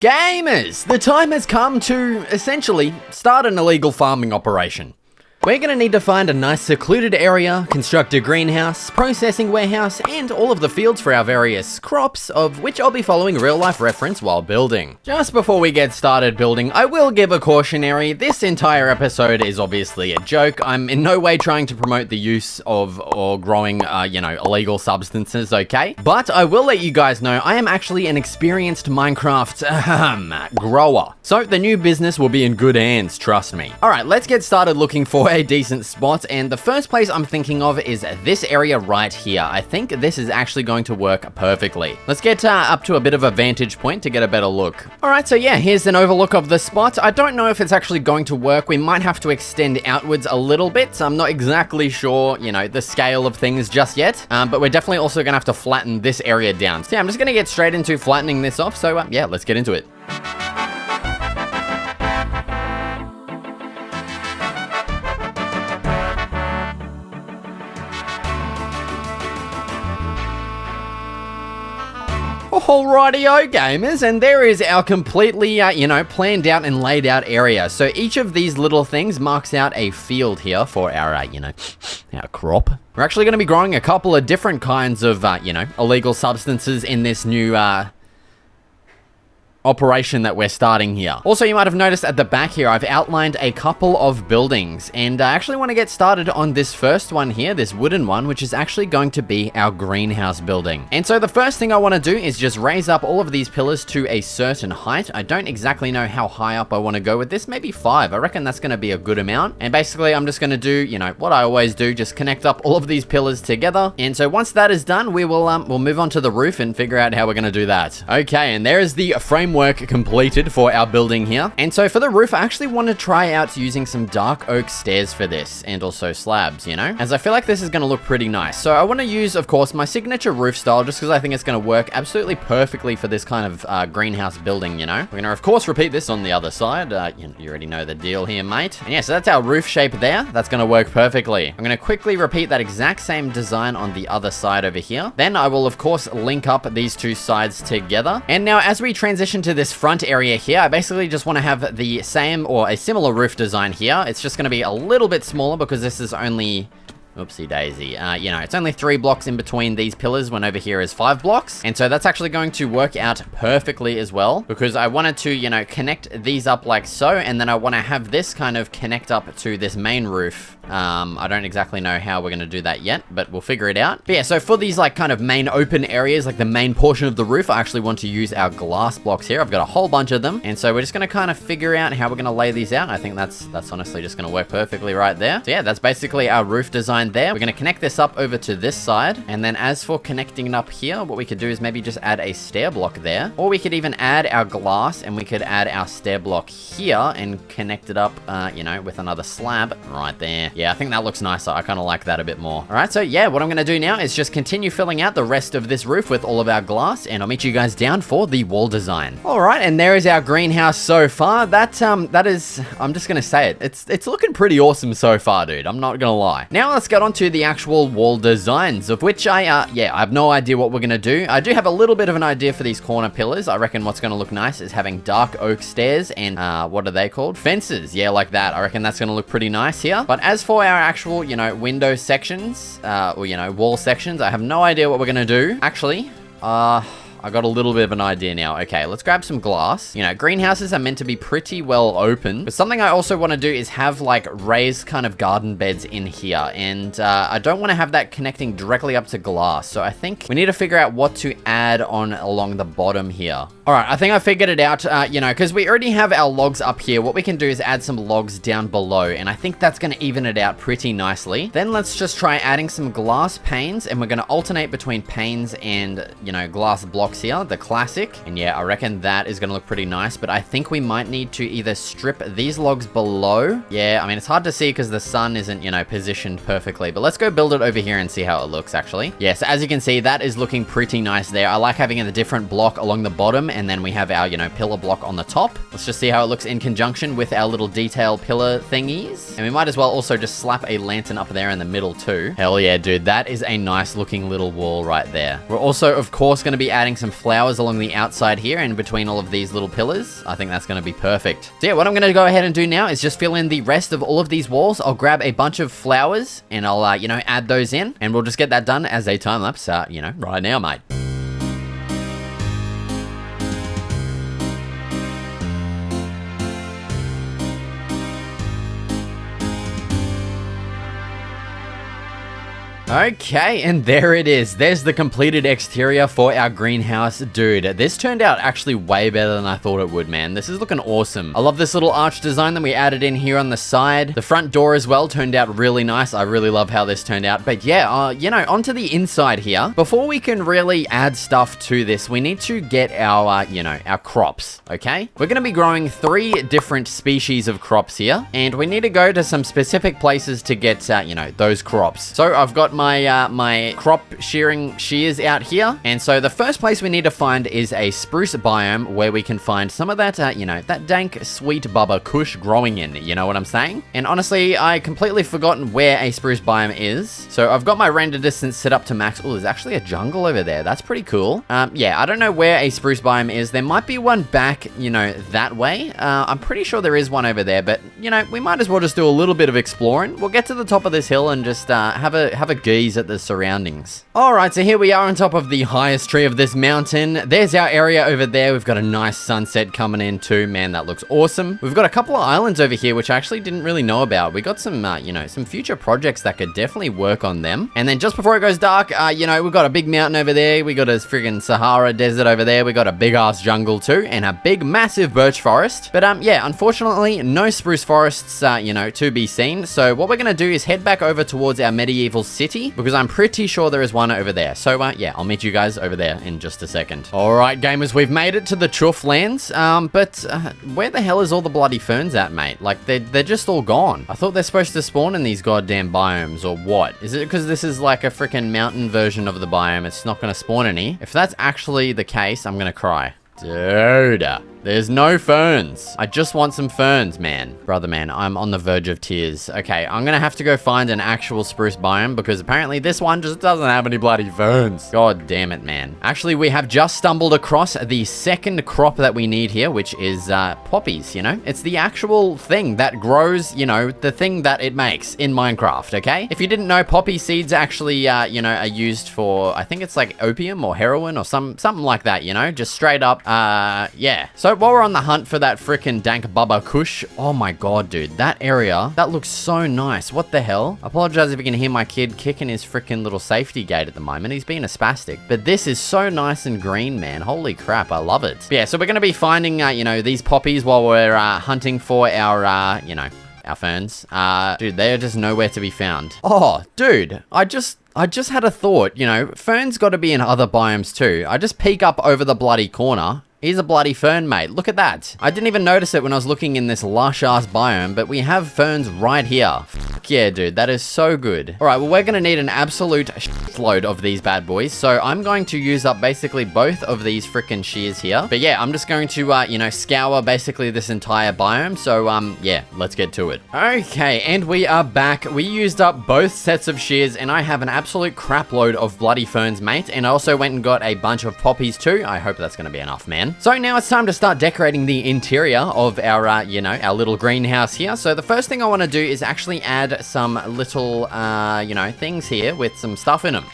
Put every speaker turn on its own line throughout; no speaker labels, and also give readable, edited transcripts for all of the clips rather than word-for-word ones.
Gamers, the time has come to, essentially, start an illegal farming operation. We're going to need to find a nice secluded area, construct a greenhouse, processing warehouse, and all of the fields for our various crops, of which I'll be following real life reference while building. Just before we get started building, I will give a cautionary. This entire episode is obviously a joke. I'm in no way trying to promote the use of or growing, illegal substances, okay? But I will let you guys know I am actually an experienced Minecraft grower. So the new business will be in good hands, trust me. All right, let's get started looking for a decent spot, and the first place I'm thinking of is this area right here. I think this is actually going to work perfectly. Let's get up to a bit of a vantage point to get a better look. All right, so yeah, here's an overlook of the spot. I don't know if it's actually going to work. We might have to extend outwards a little bit, so I'm not exactly sure, the scale of things just yet, but we're definitely also gonna have to flatten this area down. So yeah, I'm just gonna get straight into flattening this off, so yeah, let's get into it. Alrighty-o gamers, and there is our completely, planned out and laid out area. So each of these little things marks out a field here for our, our crop. We're actually going to be growing a couple of different kinds of, illegal substances in this new, operation that we're starting here. Also, you might have noticed at the back here, I've outlined a couple of buildings, and I actually want to get started on this first one here, this wooden one, which is actually going to be our greenhouse building. And so the first thing I want to do is just raise up all of these pillars to a certain height. I don't exactly know how high up I want to go with this, maybe 5. I reckon that's going to be a good amount. And basically, I'm just going to do, what I always do, just connect up all of these pillars together. And so once that is done, we will we'll move on to the roof and figure out how we're going to do that. Okay, and there is the framework completed for our building here. And so for the roof, I actually want to try out using some dark oak stairs for this, and also slabs, as I feel like this is going to look pretty nice. So I want to use, of course, my signature roof style, just because I think it's going to work absolutely perfectly for this kind of greenhouse building, We're going to, of course, repeat this on the other side. You already know the deal here, mate. And yeah, so that's our roof shape there. That's going to work perfectly. I'm going to quickly repeat that exact same design on the other side over here. Then I will, of course, link up these two sides together. And now as we transition to this front area here, I basically just want to have the same or a similar roof design here. It's just going to be a little bit smaller because this is only... Oopsie daisy. It's only 3 blocks in between these pillars when over here is 5 blocks. And so that's actually going to work out perfectly as well, because I wanted to, connect these up like so, and then I want to have this kind of connect up to this main roof. I don't exactly know how we're going to do that yet, but we'll figure it out. But yeah, so for these kind of main open areas, like the main portion of the roof, I actually want to use our glass blocks here. I've got a whole bunch of them. And so we're just going to kind of figure out how we're going to lay these out. I think that's honestly just going to work perfectly right there. So yeah, that's basically our roof design there. We're going to connect this up over to this side. And then as for connecting it up here, what we could do is maybe just add a stair block there. Or we could even add our glass, and we could add our stair block here and connect it up, with another slab right there. Yeah, I think that looks nicer. I kind of like that a bit more. All right, so yeah, what I'm going to do now is just continue filling out the rest of this roof with all of our glass, and I'll meet you guys down for the wall design. All right, and there is our greenhouse so far. That is, I'm just going to say it. It's looking pretty awesome so far, dude. I'm not going to lie. Now let's get on to the actual wall designs, of which I have no idea what we're going to do. I do have a little bit of an idea for these corner pillars. I reckon what's going to look nice is having dark oak stairs and, what are they called? Fences. Yeah, like that. I reckon that's going to look pretty nice here. But as for our actual, window sections, or, wall sections, I have no idea what we're going to do. Actually, I got a little bit of an idea now. Okay, let's grab some glass. Greenhouses are meant to be pretty well open, but something I also want to do is have raised kind of garden beds in here, and I don't want to have that connecting directly up to glass. So I think we need to figure out what to add on along the bottom here. All right, I think I figured it out, because we already have our logs up here. What we can do is add some logs down below, and I think that's going to even it out pretty nicely. Then let's just try adding some glass panes, and we're going to alternate between panes and, glass blocks here, the classic. And yeah, I reckon that is going to look pretty nice, but I think we might need to either strip these logs below. Yeah, I mean, it's hard to see because the sun isn't, positioned perfectly, but let's go build it over here and see how it looks actually. Yeah, so as you can see, that is looking pretty nice there. I like having a different block along the bottom, and then we have our, you know, pillar block on the top. Let's just see how it looks in conjunction with our little detail pillar thingies. And we might as well also just slap a lantern up there in the middle too. Hell yeah, dude, that is a nice looking little wall right there. We're also, of course, going to be adding some flowers along the outside here and between all of these little pillars. I think that's going to be perfect. So yeah, what I'm going to go ahead and do now is just fill in the rest of all of these walls. I'll grab a bunch of flowers and I'll, you know, add those in, and we'll just get that done as a time lapse, you know, right now, mate. Okay, and there it is. There's the completed exterior for our greenhouse. Dude, this turned out actually way better than I thought it would, man. This is looking awesome. I love this little arch design that we added in here on the side. The front door as well turned out really nice. I really love how this turned out. But yeah, you know, onto the inside here. Before we can really add stuff to this, we need to get our, you know, our crops, okay? We're going to be growing 3 different species of crops here, and we need to go to some specific places to get, you know, those crops. So I've got my crop shearing shears out here, and so the first place we need to find is a spruce biome where we can find some of that, you know, that dank sweet bubba kush growing in, you know what I'm saying? And honestly, I completely forgotten where a spruce biome is, so I've got my render distance set up to max. Oh, there's actually a jungle over there. That's pretty cool. Yeah, I don't know where a spruce biome is. There might be one back, you know, that way. I'm pretty sure there is one over there, but you know, we might as well just do a little bit of exploring. We'll get to the top of this hill and just have a gaze at the surroundings. Alright, so here we are on top of the highest tree of this mountain. There's our area over there. We've got a nice sunset coming in too. Man, that looks awesome. We've got a couple of islands over here, which I actually didn't really know about. We got some, you know, some future projects that could definitely work on them. And then just before it goes dark, you know, we've got a big mountain over there. We got a friggin' Sahara desert over there. We got a big ass jungle too, and a big massive birch forest. But yeah, unfortunately, no spruce forests, you know, to be seen. So what we're gonna do is head back over towards our medieval city, because I'm pretty sure there is one over there. So yeah, I'll meet you guys over there in just a second. All right, gamers, we've made it to the Chuff lands. But where the hell is all the bloody ferns at, mate? Like they're just all gone. I thought they're supposed to spawn in these goddamn biomes, or what? Is it because this is like a freaking mountain version of the biome? It's not gonna spawn any. If that's actually the case, I'm gonna cry. Dude, there's no ferns. I just want some ferns, man. Brother, man, I'm on the verge of tears. Okay, I'm gonna have to go find an actual spruce biome, because apparently this one just doesn't have any bloody ferns. God damn it, man. Actually, we have just stumbled across the second crop that we need here, which is poppies, you know? It's the actual thing that grows, you know, the thing that it makes in Minecraft, okay? If you didn't know, poppy seeds actually, you know, are used for, I think it's like opium or heroin or something like that, you know? Just straight up, yeah. So while we're on the hunt for that frickin' dank bubba kush, oh my god, dude, that area, that looks so nice. What the hell? I apologize if you can hear my kid kicking his frickin' little safety gate at the moment. He's being a spastic. But this is so nice and green, man. Holy crap, I love it. But yeah, so we're gonna be finding, you know, these poppies while we're hunting for our, you know, our ferns. Dude, they are just nowhere to be found. Oh, dude, I just had a thought, you know, ferns gotta be in other biomes too. I just peek up over the bloody corner. Here's a bloody fern, mate. Look at that. I didn't even notice it when I was looking in this lush-ass biome, but we have ferns right here. Fuck yeah, dude. That is so good. All right, well, we're going to need an absolute load of these bad boys, so I'm going to use up basically both of these frickin' shears here. But yeah, I'm just going to, you know, scour basically this entire biome, so, yeah, let's get to it. Okay, and we are back. We used up both sets of shears, and I have an absolute crap load of bloody ferns, mate, and I also went and got a bunch of poppies too. I hope that's going to be enough, man. So now it's time to start decorating the interior of our, you know, our little greenhouse here. So the first thing I want to do is actually add some little, you know, things here with some stuff in them.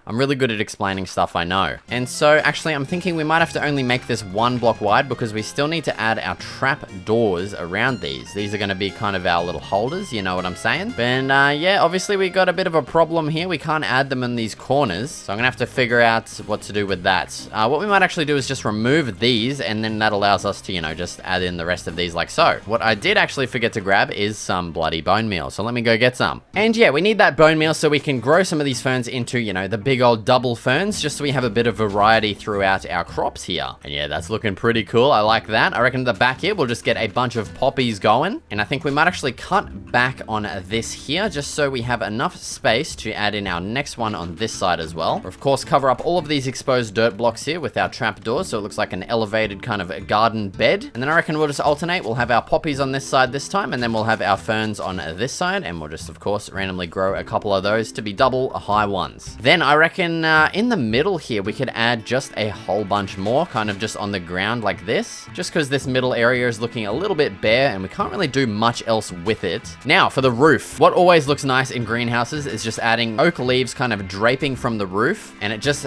I'm really good at explaining stuff, I know. And so, actually, I'm thinking we might have to only make this 1 block wide, because we still need to add our trap doors around these. These are going to be kind of our little holders, you know what I'm saying? And, yeah, obviously we got a bit of a problem here. We can't add them in these corners, so I'm going to have to figure out what to do with that. What we might actually do is just remove these, and then that allows us to, you know, just add in the rest of these like so. What I did actually forget to grab is some bloody bone meal, so let me go get some. And yeah, we need that bone meal so we can grow some of these ferns into, you know, the big big old double ferns just so we have a bit of variety throughout our crops here. And yeah, that's looking pretty cool. I like that. I reckon at the back here, we'll just get a bunch of poppies going. And I think we might actually cut back on this here just so we have enough space to add in our next one on this side as well. Of course, cover up all of these exposed dirt blocks here with our trapdoors so it looks like an elevated kind of a garden bed. And then I reckon we'll just alternate. We'll have our poppies on this side this time, and then we'll have our ferns on this side, and we'll just, of course, randomly grow a couple of those to be double high ones. Then I reckon in the middle here, we could add just a whole bunch more, kind of just on the ground like this, just because this middle area is looking a little bit bare, and we can't really do much else with it. Now, for the roof, what always looks nice in greenhouses is just adding oak leaves kind of draping from the roof, and it just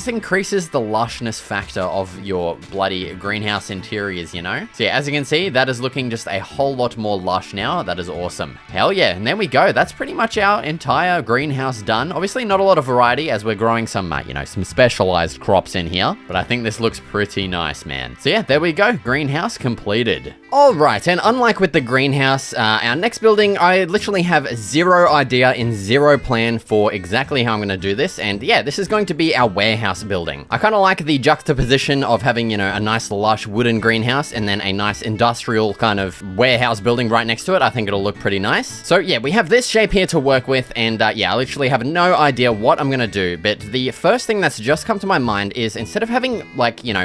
increases the lushness factor of your bloody greenhouse interiors, you know? So yeah, as you can see, that is looking just a whole lot more lush now. That is awesome. Hell yeah, and there we go. That's pretty much our entire greenhouse done. Obviously not a lot of variety as we're growing some, some specialized crops in here, but I think this looks pretty nice, man. So yeah, there we go. Greenhouse completed. All right, and unlike with the greenhouse, our next building, I literally have zero idea and zero plan for exactly how I'm going to do this. And yeah, this is going to be our warehouse building. I kind of like the juxtaposition of having, a nice lush wooden greenhouse and then a nice industrial kind of warehouse building right next to it. I think it'll look pretty nice. So yeah, we have this shape here to work with. And yeah, I literally have no idea what I'm going to do. But the first thing that's just come to my mind is instead of having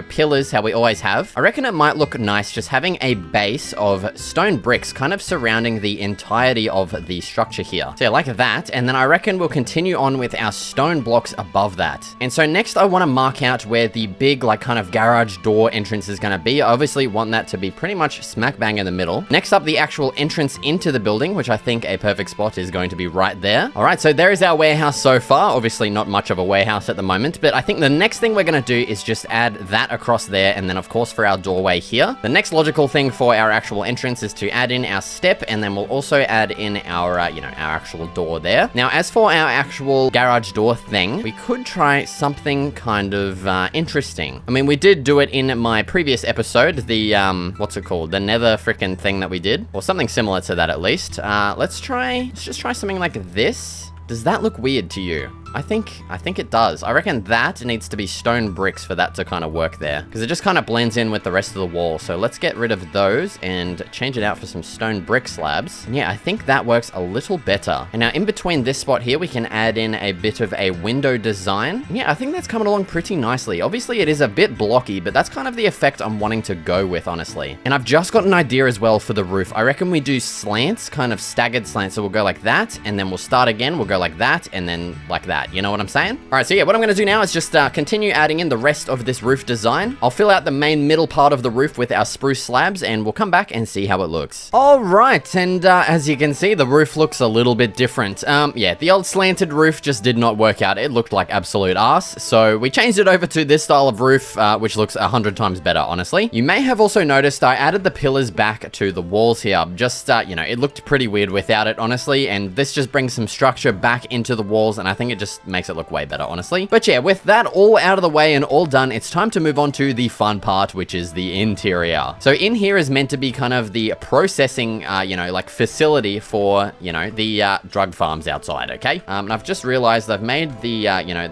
pillars, how we always have, I reckon it might look nice just having a base of stone bricks kind of surrounding the entirety of the structure here. So yeah, like that. And then I reckon we'll continue on with our stone blocks above that. And so next I want to mark out where the big kind of garage door entrance is going to be. I obviously want that to be pretty much smack bang in the middle. Next up, the actual entrance into the building, which I think a perfect spot is going to be right there. All right, so there is our warehouse so far. Obviously not much of a warehouse at the moment, but I think the next thing we're going to do is just add that across there. And then of course for our doorway here, the next logical thing for our actual entrance is to add in our step, and then we'll also add in our, our actual door there. Now, as for our actual garage door thing, we could try something kind of interesting. I mean, we did do it in my previous episode, the, what's it called? The nether frickin' thing that we did, or something similar to that at least. Let's just try something like this. Does that look weird to you? I think it does. I reckon that needs to be stone bricks for that to kind of work there, because it just kind of blends in with the rest of the wall. So let's get rid of those and change it out for some stone brick slabs. And yeah, I think that works a little better. And now in between this spot here, we can add in a bit of a window design. And yeah, I think that's coming along pretty nicely. Obviously it is a bit blocky, but that's kind of the effect I'm wanting to go with, honestly. And I've just got an idea as well for the roof. I reckon we do slants, kind of staggered slants. So we'll go like that, and then we'll start again. We'll go like that, and then like that. You know what I'm saying? All right, so yeah, what I'm going to do now is just continue adding in the rest of this roof design. I'll fill out the main middle part of the roof with our spruce slabs, and we'll come back and see how it looks. All right, and as you can see, the roof looks a little bit different. Yeah, the old slanted roof just did not work out. It looked like absolute ass, so we changed it over to this style of roof, which looks 100 times better, honestly. You may have also noticed I added the pillars back to the walls here. Just, it looked pretty weird without it, honestly, and this just brings some structure back into the walls, and I think it just makes it look way better, honestly. But yeah, with that all out of the way and all done, it's time to move on to the fun part, which is the interior. So in here is meant to be kind of the processing, facility for, the drug farms outside, okay? And I've just realized I've made the,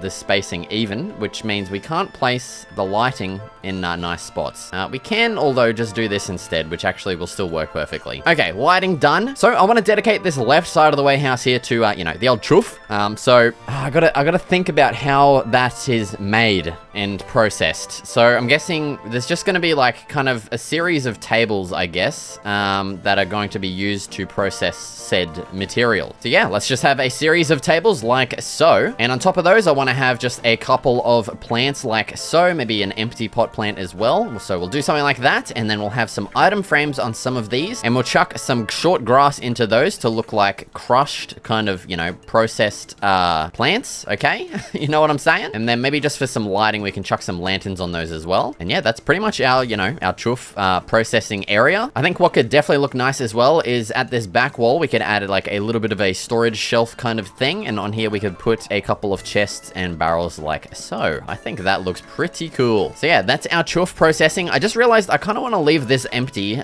the spacing even, which means we can't place the lighting in nice spots. We can, although, just do this instead, which actually will still work perfectly. Okay, lighting done. So I want to dedicate this left side of the warehouse here to, the old chuff. So I gotta think about how that is made and processed. So I'm guessing there's just gonna be kind of a series of tables, I guess, that are going to be used to process said material. So yeah, let's just have a series of tables like so. And on top of those, I want to have just a couple of plants like so, maybe an empty pot plant as well. So we'll do something like that, and then we'll have some item frames on some of these, and we'll chuck some short grass into those to look like crushed kind of, processed plants, okay? You know what I'm saying? And then maybe just for some lighting, we can chuck some lanterns on those as well. And yeah, that's pretty much our, our chuff processing area. I think what could definitely look nice as well is at this back wall, we could add a little bit of a storage shelf kind of thing. And on here, we could put a couple of chests and barrels like so. I think that looks pretty cool. So yeah, that's our chuff processing. I just realized I kind of want to leave this empty,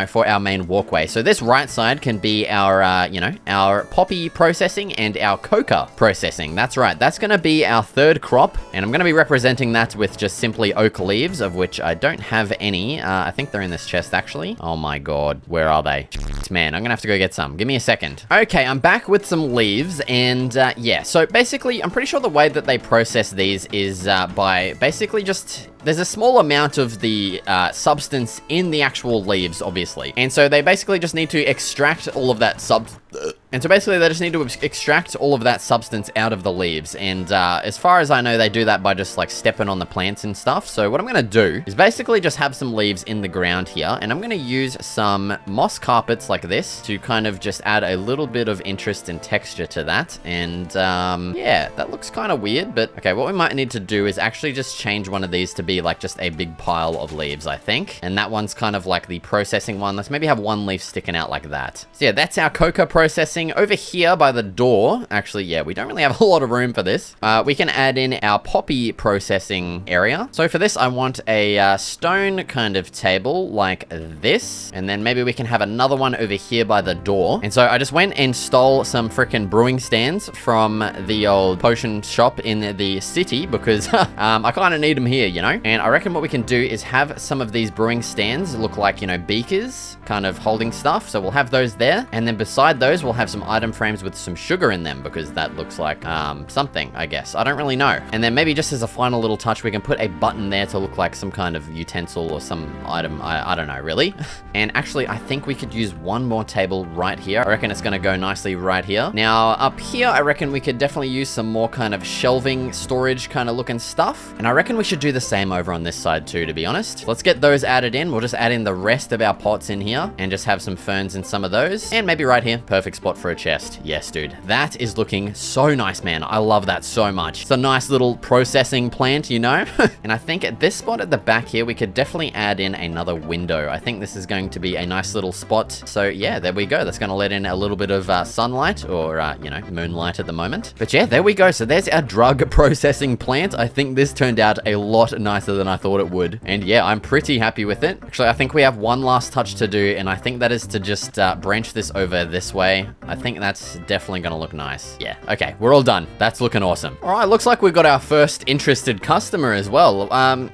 for our main walkway. So this right side can be our, our poppy processing and our coca processing. processing. That's right. That's going to be our third crop, and I'm going to be representing that with just simply oak leaves, of which I don't have any. I think they're in this chest, actually. Oh my god, where are they? Man, I'm going to have to go get some. Give me a second. Okay, I'm back with some leaves, and yeah, so basically, I'm pretty sure the way that they process these is by basically just... There's a small amount of the substance in the actual leaves, obviously. And so they basically just need to extract all of that And so basically they just need to extract all of that substance out of the leaves. And as far as I know, they do that by just like stepping on the plants and stuff. So what I'm going to do is basically just have some leaves in the ground here. And I'm going to use some moss carpets like this to kind of just add a little bit of interest and texture to that. And yeah, that looks kind of weird. But okay, what we might need to do is actually just change one of these to be like just a big pile of leaves, I think. And that one's kind of like the processing one. Let's maybe have one leaf sticking out like that. So yeah, that's our cocoa processing. Over here by the door, actually, yeah, we don't really have a lot of room for this. We can add in our poppy processing area. So for this, I want a stone kind of table like this. And then maybe we can have another one over here by the door. And so I just went and stole some freaking brewing stands from the old potion shop in the city because I kind of need them here, you know? And I reckon what we can do is have some of these brewing stands look like, you know, beakers kind of holding stuff. So we'll have those there. And then beside those, we'll have some item frames with some sugar in them because that looks like something, I guess. I don't really know. And then maybe just as a final little touch, we can put a button there to look like some kind of utensil or some item. I don't know, really. And actually, I think we could use one more table right here. I reckon it's going to go nicely right here. Now, up here, I reckon we could definitely use some more kind of shelving storage kind of looking stuff. And I reckon we should do the same over on this side too, to be honest. Let's get those added in. We'll just add in the rest of our pots in here and just have some ferns in some of those. And maybe right here, perfect spot for a chest. Yes, dude. That is looking so nice, man. I love that so much. It's a nice little processing plant, you know? And I think at this spot at the back here, we could definitely add in another window. I think this is going to be a nice little spot. So yeah, there we go. That's going to let in a little bit of sunlight or, you know, moonlight at the moment. But yeah, there we go. So there's our drug processing plant. I think this turned out a lot nicer than I thought it would. And yeah, I'm pretty happy with it. Actually, I think we have one last touch to do, and I think that is to just branch this over this way. I think that's definitely going to look nice. Yeah, okay, we're all done. That's looking awesome. All right, looks like we've got our first interested customer as well.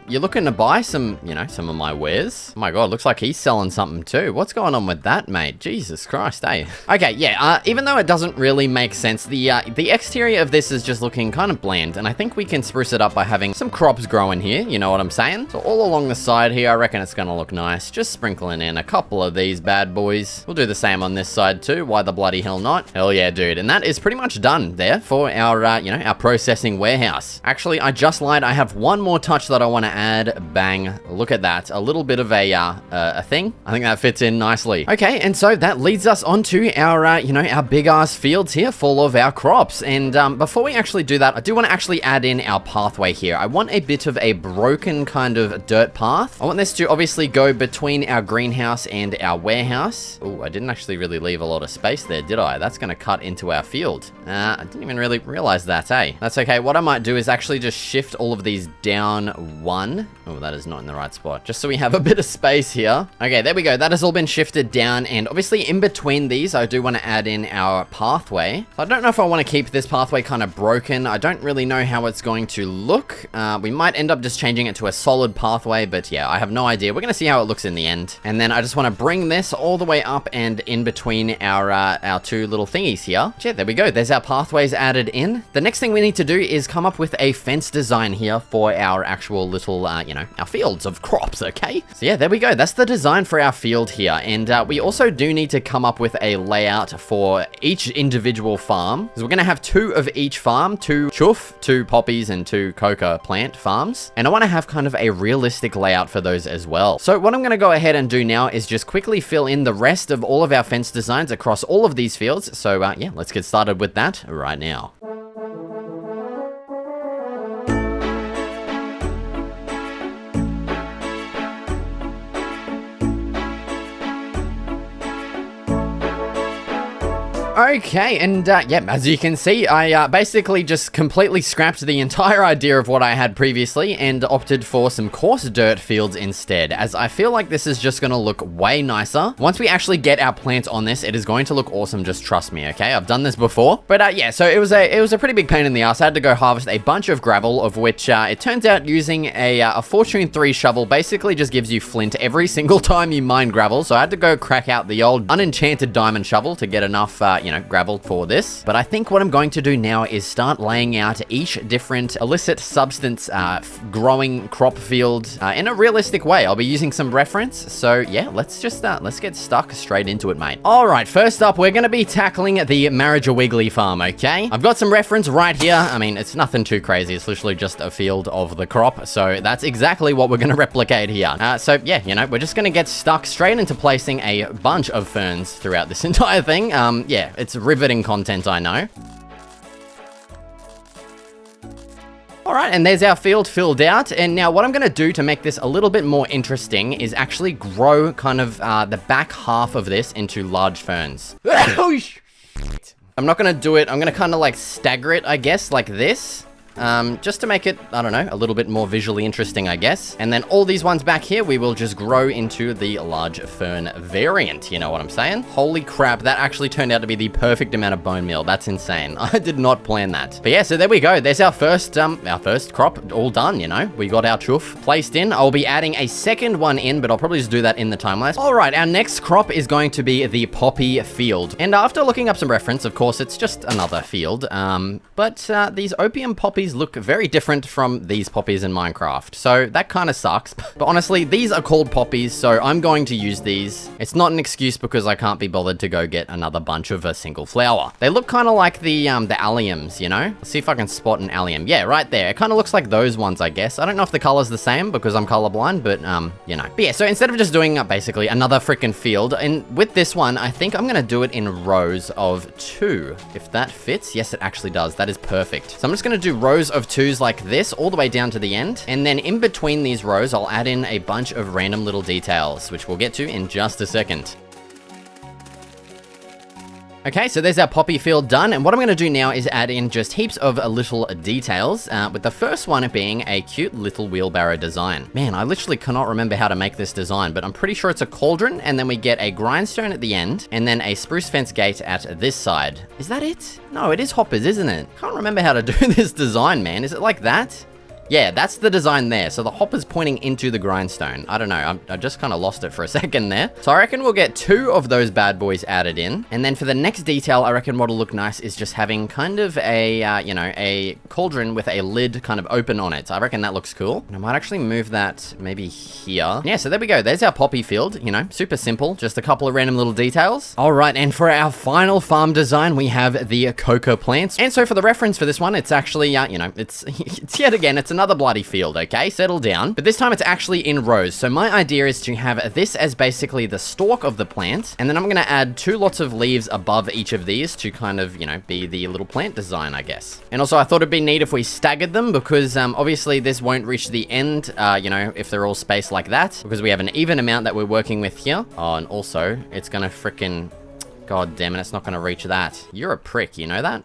You're looking to buy some, you know, some of my wares? Oh my god, looks like he's selling something too. What's going on with that, mate? Jesus Christ, eh? Okay, yeah, even though it doesn't really make sense, the exterior of this is just looking kind of bland, and I think we can spruce it up by having some crops growing here, you know what I'm saying? So all along the side here, I reckon it's going to look nice. Just sprinkling in a couple of these bad boys. We'll do the same on this side too. Why the bloody hell not? Hell yeah, dude. And that is pretty much done there for our, you know, our processing warehouse. Actually, I just lied. I have one more touch that I want to add. Bang. Look at that. A little bit of a thing. I think that fits in nicely. Okay, and so that leads us onto our, you know, our big ass fields here full of our crops. And before we actually do that, I do want to actually add in our pathway here. I want a bit of a broken kind of dirt path. I want this to obviously go between our greenhouse and our warehouse. Oh, I didn't actually really leave a lot of space there, did I? That's going to cut into our field. I didn't even really realize that, eh? That's okay. What I might do is actually just shift all of these down one. Oh, that is not in the right spot. Just so we have a bit of space here. Okay, there we go. That has all been shifted down. And obviously in between these, I do want to add in our pathway. So I don't know if I want to keep this pathway kind of broken. I don't really know how it's going to look. We might end up just changing it to a solid pathway, but yeah, I have no idea. We're going to see how it looks in the end. And then I just want to bring this all the way up and in between our two little thingies here. Yeah, there we go. There's our pathways added in. The next thing we need to do is come up with a fence design here for our actual little, you know, our fields of crops, okay? So yeah, there we go. That's the design for our field here. And we also do need to come up with a layout for each individual farm. Because we're going to have 2 of each farm, 2 chuff, 2 poppies, and 2 coca plant farms. And I want to have kind of a realistic layout for those as well. So what I'm going to go ahead and do now is just quickly fill in the rest of all of our fence designs across all of these fields. So yeah, let's get started with that right now. Okay, and yeah, as you can see, I basically just completely scrapped the entire idea of what I had previously and opted for some coarse dirt fields instead, as I feel like this is just gonna look way nicer. Once we actually get our plants on this, it is going to look awesome, just trust me, okay? I've done this before. But yeah, so it was a pretty big pain in the ass. I had to go harvest a bunch of gravel, of which it turns out using a Fortune 3 shovel basically just gives you flint every single time you mine gravel. So I had to go crack out the old unenchanted diamond shovel to get enough, you know, gravel for this. But I think what I'm going to do now is start laying out each different illicit substance growing crop field in a realistic way. I'll be using some reference. So yeah, let's get stuck straight into it, mate. All right, first up, we're going to be tackling the Marriage Wiggly farm, okay? I've got some reference right here. I mean, it's nothing too crazy. It's literally just a field of the crop. So that's exactly what we're going to replicate here. So yeah, you know, we're just going to get stuck straight into placing a bunch of ferns throughout this entire thing. Yeah, it's riveting content, I know. All right, and there's our field filled out. And now what I'm going to do to make this a little bit more interesting is actually grow kind of the back half of this into large ferns. Oh, shit. I'm not going to do it. I'm going to kind of like stagger it, I guess, like this. Just to make it, I don't know, a little bit more visually interesting, I guess. And then all these ones back here, we will just grow into the large fern variant, you know what I'm saying? Holy crap, that actually turned out to be the perfect amount of bone meal. That's insane. I did not plan that. But yeah, so there we go. There's our first crop all done, you know? We got our chuff placed in. I'll be adding a second one in, but I'll probably just do that in the time lapse. All right, our next crop is going to be the poppy field. And after looking up some reference, of course, it's just another field. But these opium poppies look very different from these poppies in Minecraft, so that kind of sucks. But honestly, these are called poppies, so I'm going to use these. It's not an excuse because I can't be bothered to go get another bunch of a single flower. They look kind of like the alliums, you know? Let's see if I can spot an allium. Yeah, right there. It kind of looks like those ones, I guess. I don't know if the color's the same because I'm colorblind, but you know. But yeah, so instead of just doing basically another freaking field, and with this one, I think I'm gonna do it in rows of 2. If that fits, yes, it actually does. That is perfect. So I'm just gonna do rows of 2s like this all the way down to the end, and then in between these rows I'll add in a bunch of random little details, which we'll get to in just a second. Okay, so there's our poppy field done, and what I'm going to do now is add in just heaps of little details, with the first one being a cute little wheelbarrow design. Man, I literally cannot remember how to make this design, but I'm pretty sure it's a cauldron, and then we get a grindstone at the end, and then a spruce fence gate at this side. Is that it? No, it is hoppers, isn't it? Can't remember how to do this design, man. Is it like that? Yeah, that's the design there. So the hopper's pointing into the grindstone. I don't know. I just kind of lost it for a second there. So I reckon we'll get 2 of those bad boys added in. And then for the next detail, I reckon what'll look nice is just having kind of a, you know, a cauldron with a lid kind of open on it. I reckon that looks cool. And I might actually move that maybe here. Yeah, so there we go. There's our poppy field, you know, super simple. Just a couple of random little details. All right, and for our final farm design, we have the cocoa plants. And so for the reference for this one, it's actually, you know, it's yet again, it's another bloody field, okay? Settle down. But this time it's actually in rows. So my idea is to have this as basically the stalk of the plant, and then I'm going to add 2 lots of leaves above each of these to kind of, you know, be the little plant design, I guess. And also I thought it'd be neat if we staggered them because obviously this won't reach the end, you know, if they're all spaced like that, because we have an even amount that we're working with here. Oh, and also it's going to frickin'... God damn it, it's not going to reach that. You're a prick, you know that?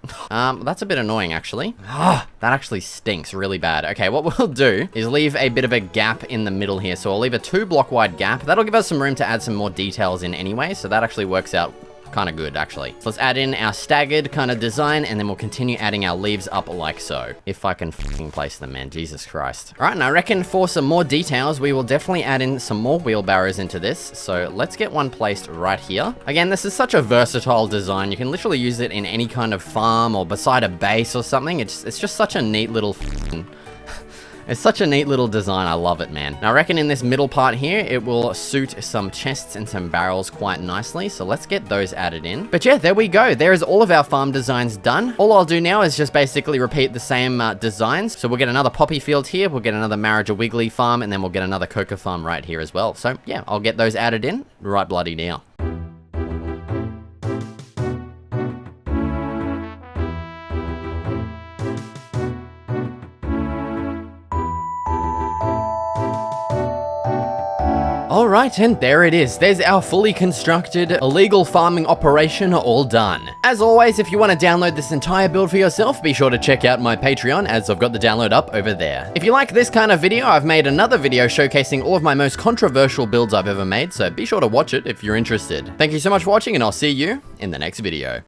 That's a bit annoying, actually. That actually stinks really bad. Okay, what we'll do is leave a bit of a gap in the middle here. So I'll leave a 2-block wide gap. That'll give us some room to add some more details in anyway. So that actually works out kind of good, actually. So let's add in our staggered kind of design, and then we'll continue adding our leaves up like so. If I can fucking place them, man. Jesus Christ. All right, and I reckon for some more details, we will definitely add in some more wheelbarrows into this. So let's get one placed right here. Again, this is such a versatile design. You can literally use it in any kind of farm or beside a base or something. It's just such a neat little It's such a neat little design. I love it, man. Now, I reckon in this middle part here, it will suit some chests and some barrels quite nicely. So let's get those added in. But yeah, there we go. There is all of our farm designs done. All I'll do now is just basically repeat the same designs. So we'll get another poppy field here. We'll get another Marriage Wiggly farm, and then we'll get another cocoa farm right here as well. So yeah, I'll get those added in right bloody now. Alright, and there it is. There's our fully constructed illegal farming operation all done. As always, if you want to download this entire build for yourself, be sure to check out my Patreon, as I've got the download up over there. If you like this kind of video, I've made another video showcasing all of my most controversial builds I've ever made, so be sure to watch it if you're interested. Thank you so much for watching, and I'll see you in the next video.